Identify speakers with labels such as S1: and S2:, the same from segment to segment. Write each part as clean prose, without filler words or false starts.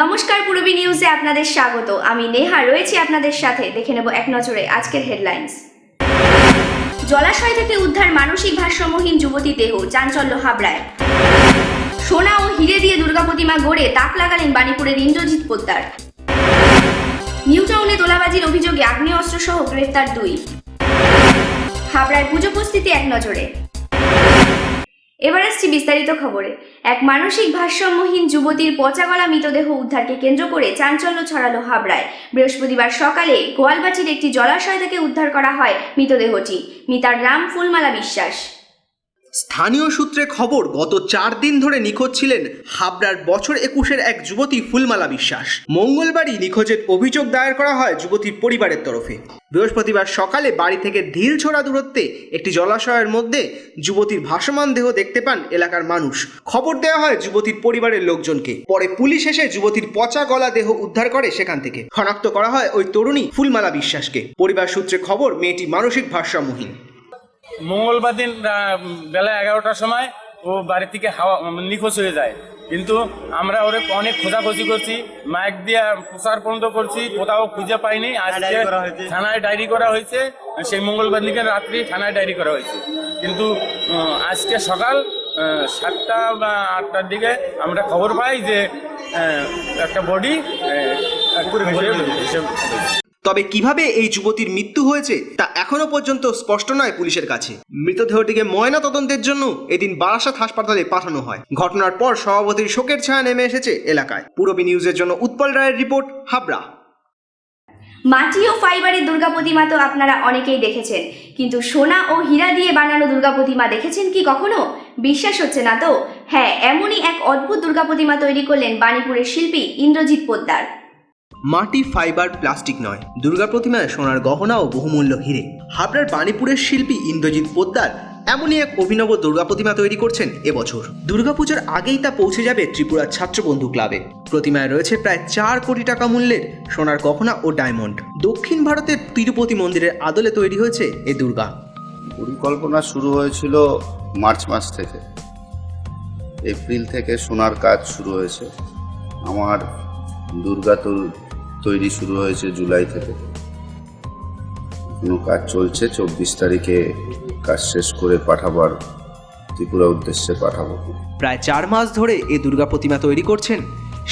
S1: নমস্কার, পূরবী নিউজে আপনাদের স্বাগত। আমি নেহা রয়েছি আপনাদের সাথে। দেখে নেব এক নজরে আজকের হেডলাইন্স। জলাশয় থেকে উদ্ধার মানসিক ভারসাম্যহীন যুবতী দেহ, চাঞ্চল্য হাবড়ায়। সোনা ও হিরে দিয়ে দুর্গা প্রতিমা গড়ে তাক লাগালেন বাণীপুরের ইন্দ্রজিৎ পোদ্দার। নিউ টাউনে তোলাবাজির অভিযোগে আগ্নেয়াস্ত্র সহ গ্রেফতার 2। হাবড়ায় পুজো উপস্থিতি এক নজরে। এবার আসছি বিস্তারিত খবরে। এক মানসিক ভারসাম্যহীন যুবতীর পচা গলা মৃতদেহ উদ্ধারকে কেন্দ্র করে চাঞ্চল্য ছড়ালো হাবড়ায়। বৃহস্পতিবার সকালে গোয়ালবাটির একটি জলাশয় থেকে উদ্ধার করা হয় মৃতদেহটি। মৃতার নাম ফুলমালা বিশ্বাস।
S2: স্থানীয় সূত্রে খবর, গত 4 দিন ধরে নিখোঁজ ছিলেন হাবড়ার বছর 21-এর এক যুবতী ফুলমালা বিশ্বাস। মঙ্গলবারই নিখোঁজের অভিযোগ দায়ের করা হয় যুবতীর পরিবারের তরফে। বৃহস্পতিবার সকালে বাড়ি থেকে ঢিলছোড়া দূরত্বে একটি জলাশয়ের মধ্যে যুবতীর ভাসমান দেহ দেখতে পান এলাকার মানুষ। খবর দেওয়া হয় যুবতীর পরিবারের লোকজনকে। পরে পুলিশ এসে যুবতীর পচা গলা দেহ উদ্ধার করে সেখান থেকে। শনাক্ত করা হয় ওই তরুণী ফুলমালা বিশ্বাসকে। পরিবার সূত্রে খবর, মেয়েটি মানসিক ভারসাম্যহীন।
S3: মঙ্গলবার দিন বেলা 11টার সময় ও বাড়ি থেকে নিখোঁজ হয়ে যায়, কিন্তু আমরা ওরে অনেক খোঁজাখুঁজি করছি, মাইক দিয়ে প্রচার পর্যন্ত করছি, কোথাও খুঁজে পাইনি। আজকে থানায় ডায়েরি করা হয়েছে, সেই মঙ্গলবার দিনের রাত্রি থানায় ডায়েরি করা হয়েছে, কিন্তু আজকে সকাল 7টা বা 8টার দিকে আমরা খবর পাই যে একটা বডি
S2: তবে কিভাবে এই যুবতীর মৃত্যু হয়েছে তা এখনো পর্যন্ত স্পষ্ট নয় পুলিশের কাছে। মৃতদেহটিকে ময়না তদন্তের জন্য এদিন বারাসাত হাসপাতালে পাঠানো হয়। ঘটনার পর সভাপতির শোকের ছায়া নেমে এসেছে এলাকায়। পূরবী নিউজের জন্য উৎপল রায়ের রিপোর্ট, হাবড়া।
S1: মাটি ও ফাইবারের দুর্গা প্রতিমা তো আপনারা অনেকেই দেখেছেন, কিন্তু সোনা ও হীরা দিয়ে বানানো দুর্গা প্রতিমা দেখেছেন কি কখনো? বিশ্বাস হচ্ছে না তো? হ্যাঁ, এমনই এক অদ্ভুত দুর্গা প্রতিমা তৈরি করলেন বাণীপুরের শিল্পী ইন্দ্রজিৎ পোদ্দার।
S2: মাটি, ফাইবার, প্লাস্টিক নয়, দুর্গা প্রতিমায় সোনার গহনা ও বহুমূল্য হিরে। হাবড়ার বাণীপুরের শিল্পী ইন্দ্রজিৎ পোদ্দার এমনই এক অভিনব দুর্গা প্রতিমা তৈরি করছেন এবছর। দুর্গাপুজোর আগেই তা পৌঁছে যাবে ত্রিপুরার ছাত্রবন্ধু ক্লাবে। প্রতিমায় রয়েছে প্রায় 4 কোটি টাকা মূল্যের সোনার গহনা ও ডায়মন্ড। দক্ষিণ ভারতের তিরুপতি মন্দিরের আদলে তৈরি হয়েছে এই দুর্গা।
S4: পরিকল্পনা শুরু হয়েছিল মার্চ মাস থেকে। এপ্রিল থেকে সোনার কাজ শুরু হয়েছে। আমার দুর্গা তৈরি শুরু হয়েছে জুলাই থেকে। এখনো কাজ চলছে। 24 তারিখে কাজ শেষ করে পাঠাবার, ত্রিপুরা উদ্দেশ্যে পাঠাবো।
S2: প্রায় 4 মাস ধরে এই দুর্গা প্রতিমা তৈরি করছেন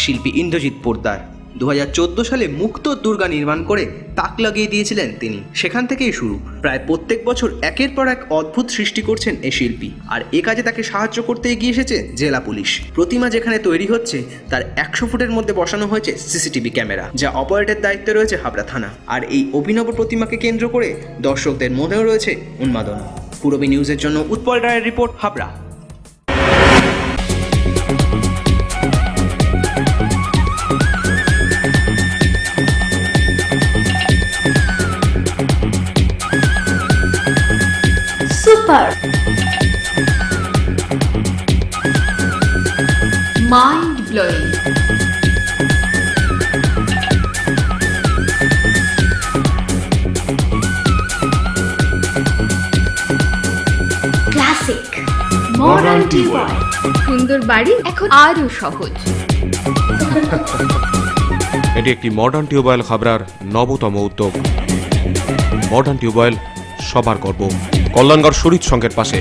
S2: শিল্পী ইন্দ্রজিৎ পোদ্দার। 2014 সালে মুক্ত দুর্গা নির্মাণ করে তাক লাগিয়ে দিয়েছিলেন তিনি। সেখান থেকেই শুরু। প্রায় প্রত্যেক বছর একের পর এক অদ্ভুত সৃষ্টি করছেন এই শিল্পী। আর এ কাজে তাকে সাহায্য করতে এগিয়ে এসেছে জেলা পুলিশ। প্রতিমা যেখানে তৈরি হচ্ছে তার 100 ফুটের মধ্যে বসানো হয়েছে সিসিটিভি ক্যামেরা, যা অপারেটের দায়িত্বে রয়েছে হাবড়া থানা। আর এই অভিনব প্রতিমাকে কেন্দ্র করে দর্শকদের মনেও রয়েছে উন্মাদনা। পূরবী নিউজের জন্য উৎপল রায়ের রিপোর্ট, Habra.
S1: Super, mind blowing, classic, modern tubewell.
S5: সুন্দর বাড়ি এখন আরও সহজ।
S6: এটি একটি মডার্ন টিউবওয়েল হাবড়ার নবতম উদ্যোগ। মডার্ন টিউবওয়েল সবার গর্ব। কল্যাণগড় শরীর সংঘের পাশে।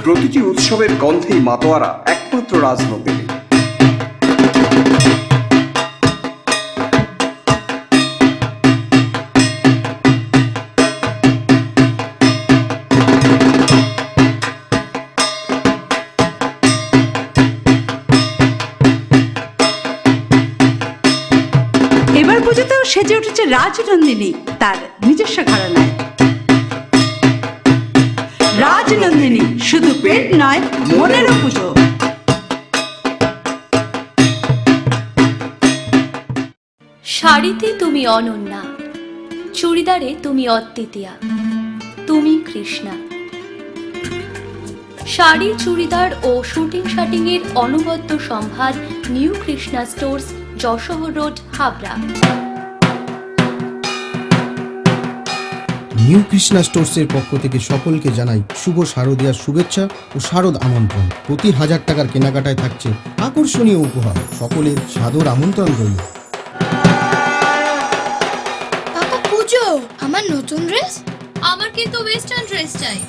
S7: প্রতিটি উৎসবের গন্ধেই মাতোয়ারা একমাত্র রাজনগরী।
S8: এবার পুজোতেও সেজে উঠেছে রাজনন্দিনী তার নিজস্ব ঘরানায়। রাজনন্দিনী শুধু পেট নয়, মনেরও পুজো।
S9: শাড়িতে তুমি অনন্যা, চুড়িদারে তুমি অদ্বিতীয়া, তুমি কৃষ্ণা। শাড়ি, চুড়িদার ও শুটিং শাটিং এর অনবদ্য সম্ভার। New Krishna stores, Jessore road, Habra.
S10: New Krishna স্টোর্সের পক্ষ থেকে সকলকে জানাই শুভ শারদীয়ার শুভেচ্ছা ও শারদ আমন্ত্রণ। প্রতি 1000 টাকার কেনাকাটায় থাকছে আকর্ষণীয় উপহার। সকলের সাদর আমন্ত্রণ রইল।
S11: পাপা পুজো, আমার নতুন ড্রেস।
S9: আমার কিন্তু ওয়েস্টার্ন ড্রেস চাই।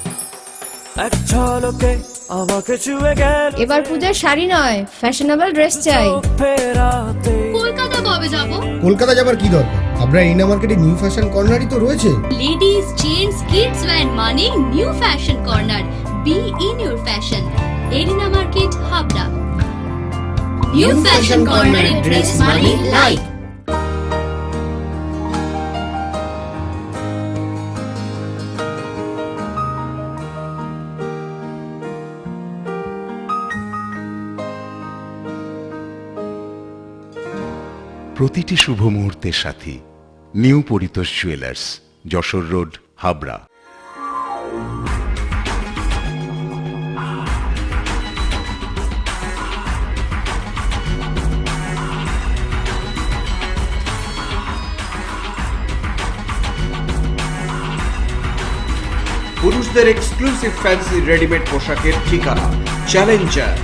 S11: এবার পূজার শাড়ি নয়, ফ্যাশনেবল ড্রেস চাই।
S9: কলকাতা কবে যাব?
S10: কলকাতা যাবার কি দরকার? আপনার ইনা মার্কেটে নিউ ফ্যাশন কর্নারই তো রয়েছে।
S9: লেডিস, জেন্টস, কিডস ওয়্যার মানে new fashion corner. Be in your fashion. Arena market, Habra. New fashion কর্নারে ড্রেস মানে লাইফ।
S12: প্রতিটি শুভ মুহূর্তের সাথী new Paritosh jewellers, Jessore road, Habra.
S7: পুরুষদের এক্সক্লুসিভ ফ্যান্সি রেডিমেড পোশাকের ঠিকানা চ্যালেঞ্জার।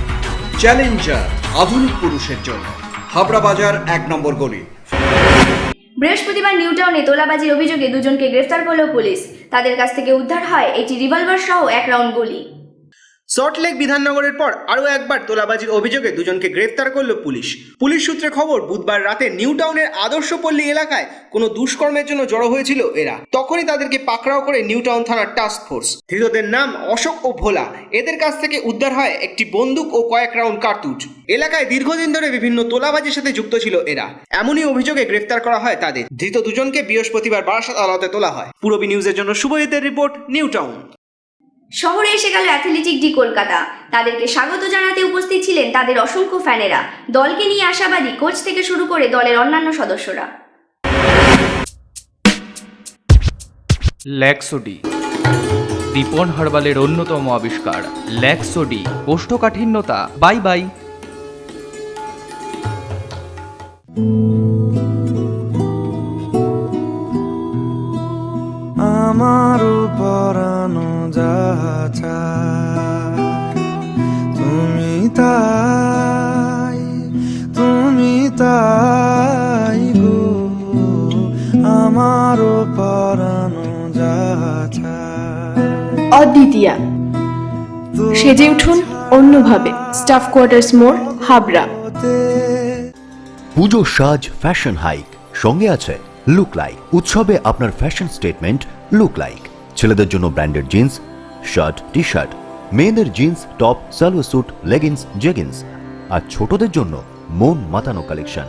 S7: চ্যালেঞ্জার আধুনিক পুরুষের জন্য, হাবড়া বাজার 1 নম্বর গলি।
S1: বৃহস্পতিবার নিউটাউনে তোলাবাজির অভিযোগে দুজনকে গ্রেফতার করল পুলিশ। তাদের কাছ থেকে উদ্ধার হয় একটি রিভলভার সহ 1 রাউন্ড গুলি।
S2: সল্টলেক বিধাননগরের পর আরও একবার তোলাবাজির অভিযোগে দুজনকে গ্রেফতার করল পুলিশ। পুলিশ সূত্রে খবর, বুধবার রাতে নিউটাউনের আদর্শপল্লী এলাকায় কোনো দুষ্কর্মের জন্য জড়ো হয়েছিল এরা। তখনই তাদেরকে পাকড়াও করে নিউটাউন থানার টাস্ক ফোর্স। ধৃতদের নাম অশোক ও ভোলা। এদের কাছ থেকে উদ্ধার হয় একটি বন্দুক ও কয়েক রাউন্ড কার্তুজ। এলাকায় দীর্ঘদিন ধরে বিভিন্ন তোলাবাজির সাথে যুক্ত ছিল এরা। এমনই অভিযোগে গ্রেফতার করা হয় তাদের। ধৃত দুজনকে বৃহস্পতিবার বারাসাত আদালতে তোলা হয়। পূরবী নিউজের জন্য শুভজিতের রিপোর্ট, নিউটাউন।
S1: শহরে এসে গেল অ্যাথলেটিক ডি কলকাতা। তাদেরকে স্বাগত জানাতে উপস্থিত ছিলেন তাদের অসংখ্য ফ্যানেরা। দলকে নিয়ে আশাবাদী কোচ থেকে শুরু করে দলের অন্যান্য সদস্যরা।
S13: ল্যাক্সোডি, দীপন হার্বালের অন্যতম আবিষ্কার। ল্যাক্সোডি, কোষ্ঠকাঠিন্যতা বাই বাই।
S14: আমারও পরানো যাহা চায়, তুমি তাই গো, আমারও পরানো যাহা চায়।
S5: অদ্বিতীয়া, সেজে উঠুন অন্যভাবে। স্টাফ কোয়ার্টার্স মোড়, হাবড়া।
S15: পুজো সাজ ফ্যাশন হাইক, সঙ্গে আছে লুক লাইক। উৎসবে আপনার ফ্যাশন স্টেটমেন্ট লুক লাইক। ছেলেদের জন্য branded jeans, shirt, T shirt, মেয়েদের jeans, top, salwar suit, leggings, jeggings, আর ছোটদের জন্য মন মাতানো কালেকশন।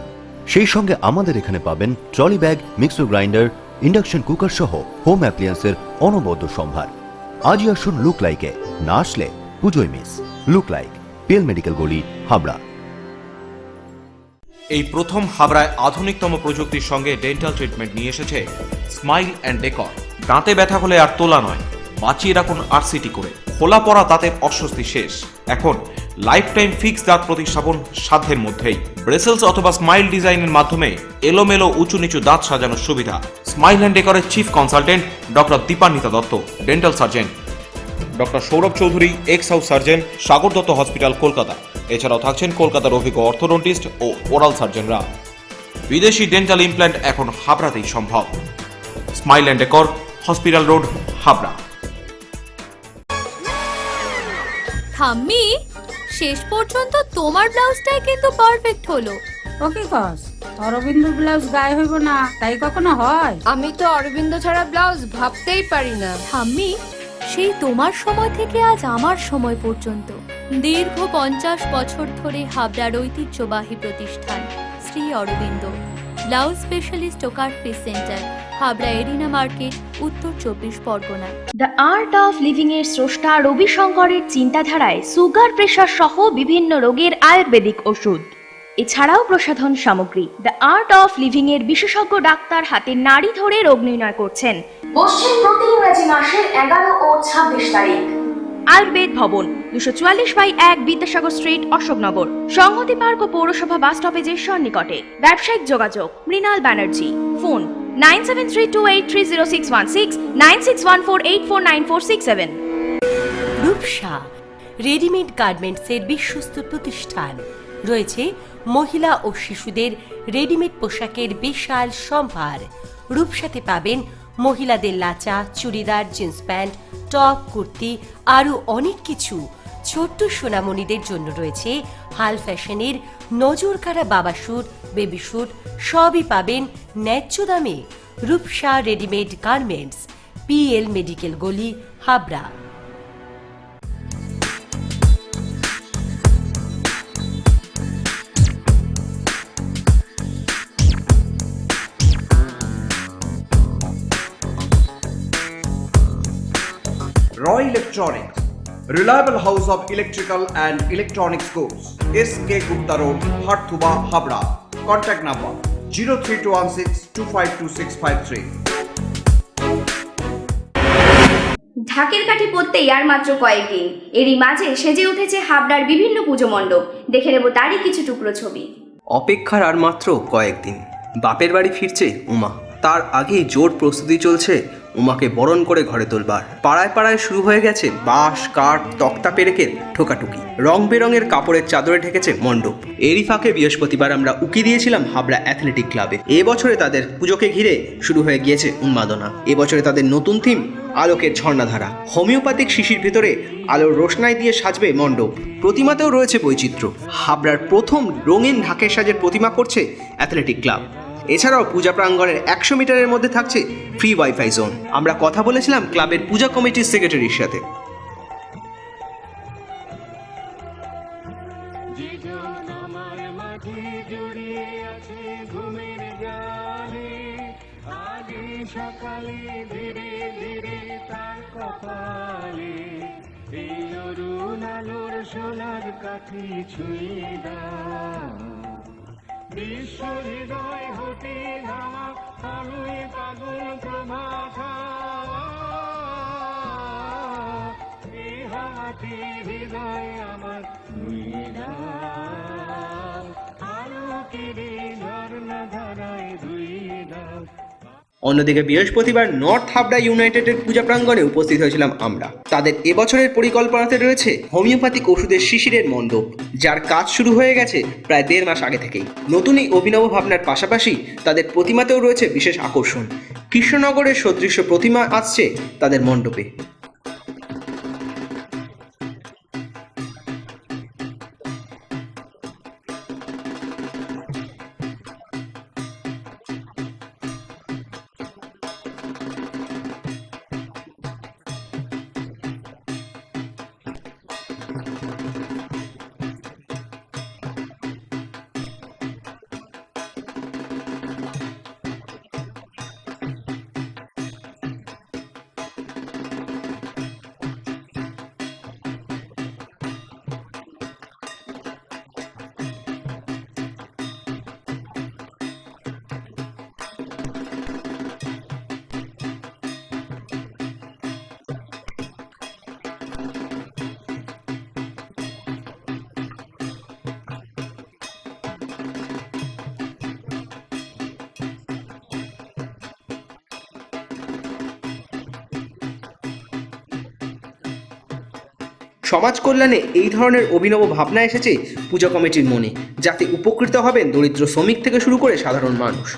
S15: সেই সঙ্গে আমাদের এখানে পাবেন trolley bag, mixer grinder, induction cooker সহ হোম অ্যাপ্লিয়েন্সের অনবদ্য সম্ভার। আজই আসুন লুক লাইকে, না আসলে পুজোয় মিস। লুক লাইক, পেল মেডিকেল গলি, হাবড়া।
S6: এই প্রথম হাবড়ায় আধুনিকতম প্রযুক্তির সঙ্গে ডেন্টাল ট্রিটমেন্ট নিয়ে এসেছে স্মাইল অ্যান্ড ডেকর। দাঁতে ব্যথা হলে আর তোলা নয়, বাঁচিয়ে রাখুন আরসিটি করে। খোলা পড়া দাঁতের অস্বস্তি শেষ। এখন লাইফ টাইম ফিক্স দাঁত প্রতিস্থাপন সাধ্যের মধ্যেই। ব্রেসেলস অথবা স্মাইল ডিজাইনের মাধ্যমে এলোমেলো উঁচু নিচু দাঁত সাজানোর সুবিধা। স্মাইল অ্যান্ড ডেকরের chief consultant doctor Dipanwita Dutta, dental surgeon doctor Sourav Chowdhury, ex house surgeon, Sagar Dutta hospital, Kolkata. এছাড়াও থাকছেন কলকাতার অভিজ্ঞ অর্থোডন্টিস্ট ও ওরাল সার্জনরা। বিদেশি ডেন্টাল ইমপ্ল্যান্ট এখন হাবড়াতেই সম্ভব। Smile and decor, hospital road, Habra.
S9: ঠাম্মি, শেষ পর্যন্ত তোমার ব্লাউজটাই কিন্তু পারফেক্ট হলো।
S8: ওকে কস, অরবিন্দ ব্লাউজ গায়ে হইব না তাই কখনো হয়?
S5: আমি তো অরবিন্দ ছাড়া ব্লাউজ ভাবতেই পারি না।
S9: ঠাম্মি, সেই তোমার সময় থেকে আজ আমার সময় পর্যন্ত দীর্ঘ 50 বছর ধরে হাবড়ার ঐতিহ্যবাহী প্রতিষ্ঠান শ্রী অরবিন্দ ব্লাউজ স্পেশালিস্ট ও cut piece centre, Habra arena market, উত্তর 24 Parganas.
S1: The art of living এর স্রষ্টা রবি শঙ্করের চিন্তাধারায় সুগার, প্রেশার সহ বিভিন্ন রোগের আয়ুর্বেদিক ওষুধ, এছাড়াও প্রসাধন সামগ্রী। দ্য আর্ট অফ লিভিং এর বিশেষজ্ঞ ডাক্তার হাতে নাড়ি ধরে রোগ নির্ণয় করছেন। বসছেন প্রতি ইংরেজি মাসের 11 ও 26 তারিখ। আয়ুর্বেদ ভবন 244/1 বিদ্যাসাগর স্ট্রিট, অশোকনগর, সংহতি পার্ক ও পৌরসভা বাস স্টপেজের সন্নিকটে। ব্যবসায়িক যোগাযোগ মৃণাল ব্যানার্জি, ফোন 9732830616, 9614849467।
S16: রূপসা রেডিমেড গার্মেন্টসের বিশ্বস্ত প্রতিষ্ঠান। রয়েছে মহিলা ও শিশুদের রেডিমেড পোশাকের বিশাল সম্ভার। রূপসাতে পাবেন মহিলাদের lachha, churidar, jeans pant, top, kurti, আরও অনেক কিছু। ছোট্ট সোনামণিদের জন্য রয়েছে হাল ফ্যাশনের নজরকাড়া বাবা স্যুট, বেবি স্যুট, সবই পাবেন ন্যায্য দামে। Rupsa readymade garments, PL medical গলি, Habra.
S7: Roy Electronics, reliable house of electrical and electronics goods. SK Gupta Road, Harthuba, Habra. Contact number 03216252653.
S1: ঢাকের কাঠি পড়তেই আর মাত্র কয়েকদিন, এরই মাঝে সেজে উঠেছে হাবড়ার বিভিন্ন পুজো মণ্ডপ। দেখে নেব তারই কিছু টুকরো ছবি।
S2: অপেক্ষার আর মাত্র কয়েকদিন, বাপের বাড়ি ফিরছে উমা। তার আগেই জোর প্রস্তুতি চলছে উমাকে বরণ করে ঘরে তোলবার। পাড়ায় পাড়ায় শুরু হয়ে গেছে বাঁশ, কাঠ, তক্তা পেরেকের ঠোকাঠুকি। রং বেরঙের কাপড়ের চাদরে ঢেকেছে মণ্ডপ। এরই ফাঁকে বৃহস্পতিবার আমরা উকি দিয়েছিলাম হাবড়া অ্যাথলেটিক ক্লাবে। এবছরে তাদের পুজোকে ঘিরে শুরু হয়ে গিয়েছে উন্মাদনা। এবছরে তাদের নতুন থিম আলোকের ঝর্ণাধারা। হোমিওপ্যাথিক শিশির ভেতরে আলোর রোশনাই দিয়ে সাজবে মণ্ডপ। প্রতিমাতেও রয়েছে বৈচিত্র্য। হাবড়ার প্রথম রঙিন ঢাকের সাজের প্রতিমা করছে অ্যাথলেটিক ক্লাব। এছাড়াও পূজা প্রাঙ্গণের 100 মিটারের মধ্যে থাকছে ফ্রি ওয়াইফাই জোন। আমরা কথা বলেছিলাম ক্লাবের পূজা কমিটির সেক্রেটারির সাথে।
S14: বিশ্ব হৃদয় হতে নামা আলোয় পাগল প্রভাতা, এই হামাটি হৃদয় আমার ধুয়ে দাও, আলোকেরে ঝর্ণা ধারায় ধুয়ে দাও।
S2: অন্যদিকে বৃহস্পতিবার নর্থ হাবড়া ইউনাইটেডের পূজা প্রাঙ্গণে উপস্থিত হয়েছিলাম আমরা। তাদের এবছরের পরিকল্পনাতে রয়েছে হোমিওপ্যাথিক ওষুধের শিশিরের মণ্ডপ, যার কাজ শুরু হয়ে গেছে প্রায় 1.5 মাস আগে থেকেই। নতুন এই অভিনব ভাবনার পাশাপাশি তাদের প্রতিমাতেও রয়েছে বিশেষ আকর্ষণ। কৃষ্ণনগরের সদৃশ্য প্রতিমা আসছে তাদের মণ্ডপে। সমাজ কল্যাণে এই ধরনের অভিনব ভাবনা এসেছে পূজা কমিটির মনে, যাতে উপকৃত হবেন দরিদ্র শ্রমিক থেকে শুরু করে সাধারণ মানুষ।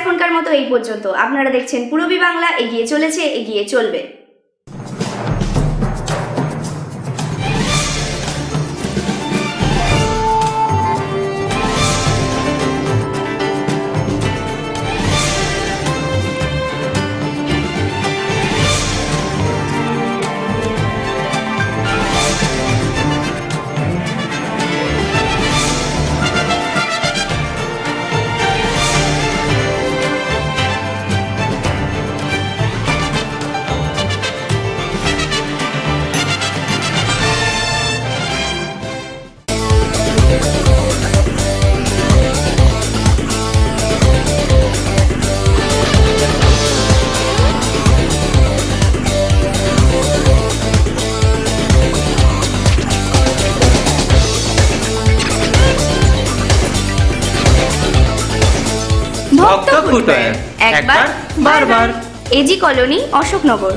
S1: এখনকার মতো এই পর্যন্ত। আপনারা দেখছেন পূরবী বাংলা, এগিয়ে চলেছে, এগিয়ে চলবে। ভক্ত ফুটবল একবার বারবার। AG colony, Ashoknagar.